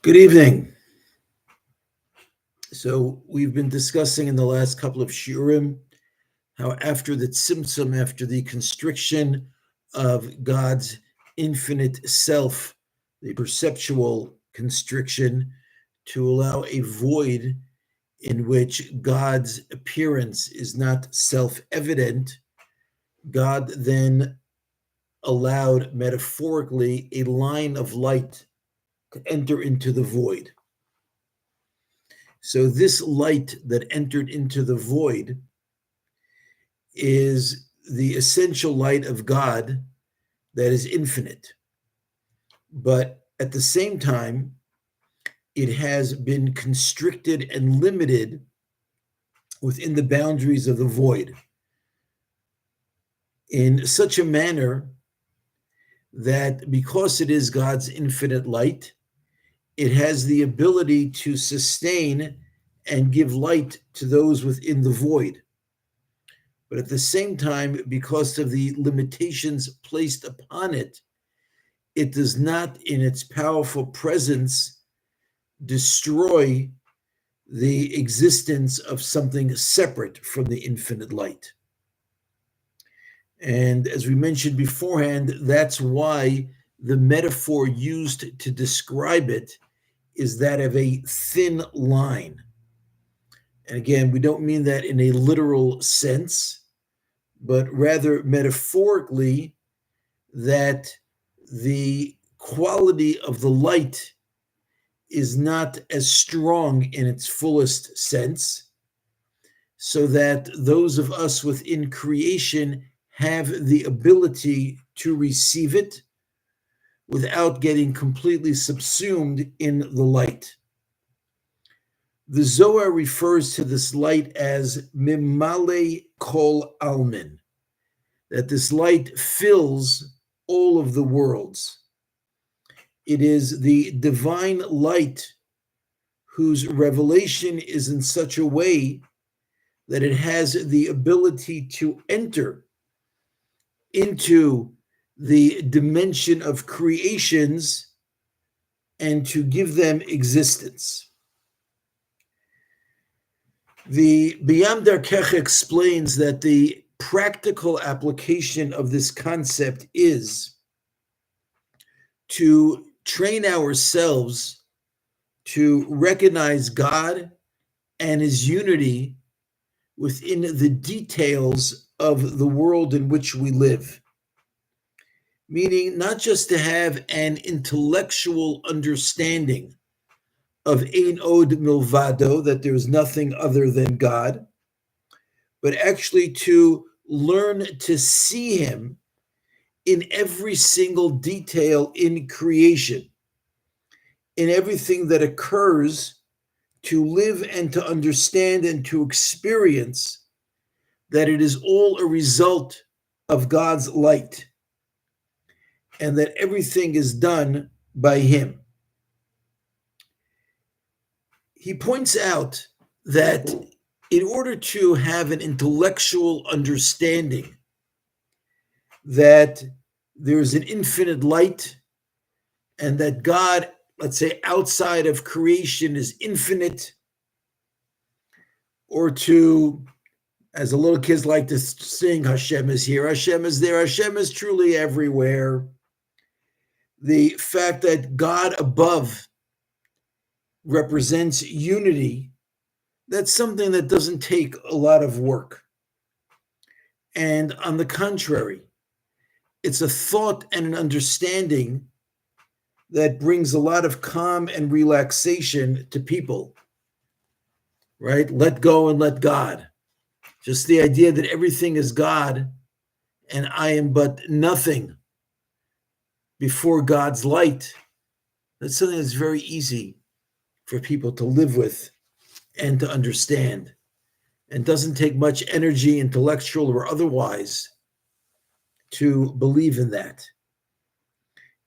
Good evening. So we've been discussing in the last couple of shiurim how after the Tzimtzum, after the constriction of God's infinite self, the perceptual constriction to allow a void in which God's appearance is not self-evident, God then allowed metaphorically a line of light to enter into the void. So this light that entered into the void is the essential light of God that is infinite. But at the same time, it has been constricted and limited within the boundaries of the void in such a manner that because it is God's infinite light, it has the ability to sustain and give light to those within the void. But at the same time, because of the limitations placed upon it, it does not, in its powerful presence, destroy the existence of something separate from the infinite light. And as we mentioned beforehand, that's why the metaphor used to describe it is that of a thin line. And again, we don't mean that in a literal sense, but rather metaphorically, that the quality of the light is not as strong in its fullest sense, so that those of us within creation have the ability to receive it without getting completely subsumed in the light. The Zohar refers to this light as Mimale Kol Almin, that this light fills all of the worlds. It is the divine light whose revelation is in such a way that it has the ability to enter into the dimension of creations and to give them existence. The Biyam Darkech explains that the practical application of this concept is to train ourselves to recognize God and his unity within the details of the world in which we live. Meaning not just to have an intellectual understanding of Ein Od Milvado, that there's nothing other than God, but actually to learn to see him in every single detail in creation, in everything that occurs, to live and to understand and to experience that it is all a result of God's light and that everything is done by him. He points out that in order to have an intellectual understanding that there's an infinite light and that God, let's say, outside of creation is infinite, or to, as the little kids like to sing, Hashem is here, Hashem is there, Hashem is truly everywhere. The fact that God above represents unity, that's something that doesn't take a lot of work. And on the contrary, it's a thought and an understanding that brings a lot of calm and relaxation to people, right? Let go and let God. Just the idea that everything is God and I am but nothing before God's light, that's something that's very easy for people to live with and to understand. And doesn't take much energy, intellectual or otherwise, to believe in that.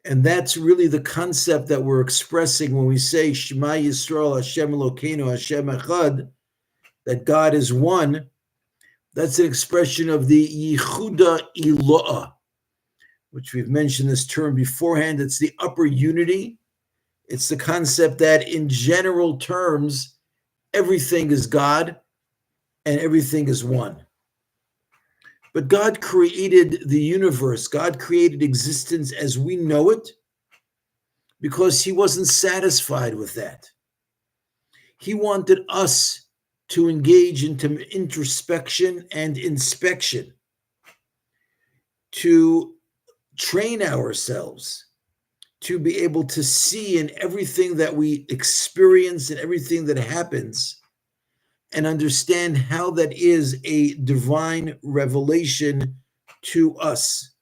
And that's really the concept that we're expressing when we say Shema Yisrael Hashem Elokeinu Hashem Echad, that God is one. That's an expression of the Yichuda Iloah, which we've mentioned this term beforehand. It's the upper unity It's the concept that in general terms, everything is God and everything is one. But God created the universe, God created existence as we know it because he wasn't satisfied with that. He wanted us to engage into introspection and inspection, to train ourselves to be able to see in everything that we experience and everything that happens and understand how that is a divine revelation to us.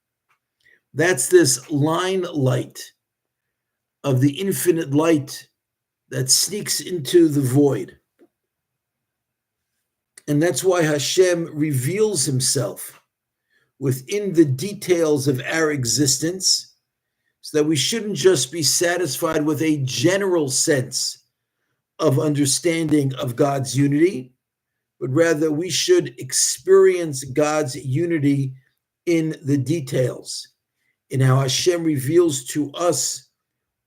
That's this line light of the infinite light that sneaks into the void. And that's why Hashem reveals himself within the details of our existence, so that we shouldn't just be satisfied with a general sense of understanding of God's unity, but rather we should experience God's unity in the details, in how Hashem reveals to us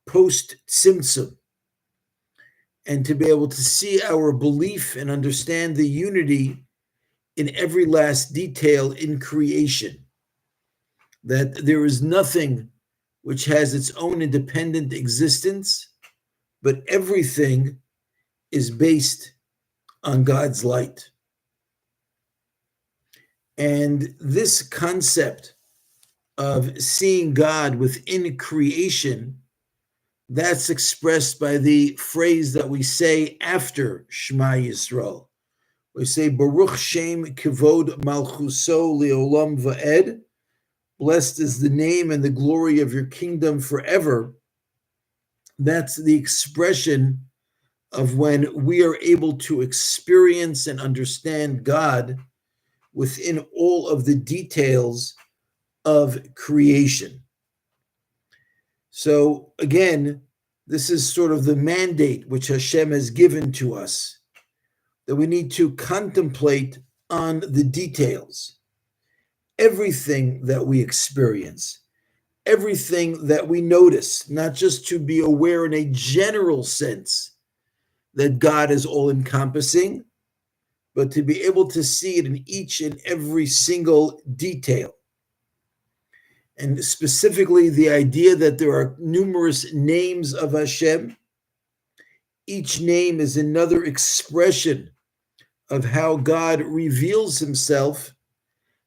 post Tzimtzum, and to be able to see our belief and understand the unity in every last detail in creation, that there is nothing which has its own independent existence, but everything is based on God's light. And this concept of seeing God within creation, that's expressed by the phrase that we say after Shema Yisrael. We say, Baruch Shem Kivod Malchuso Leolam Va'ed. Blessed is the name and the glory of your kingdom forever. That's the expression of when we are able to experience and understand God within all of the details of creation. So again, this is sort of the mandate which Hashem has given to us, that we need to contemplate on the details. Everything that we experience, everything that we notice, not just to be aware in a general sense that God is all encompassing, but to be able to see it in each and every single detail. And specifically the idea that there are numerous names of Hashem. Each name is another expression of how God reveals himself,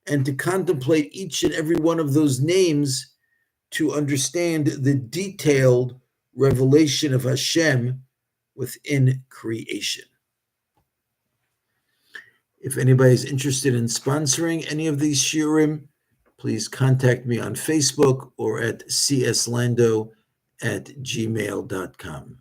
and to contemplate each and every one of those names to understand the detailed revelation of Hashem within creation. If anybody is interested in sponsoring any of these shiurim, please contact me on Facebook or at cslando@gmail.com.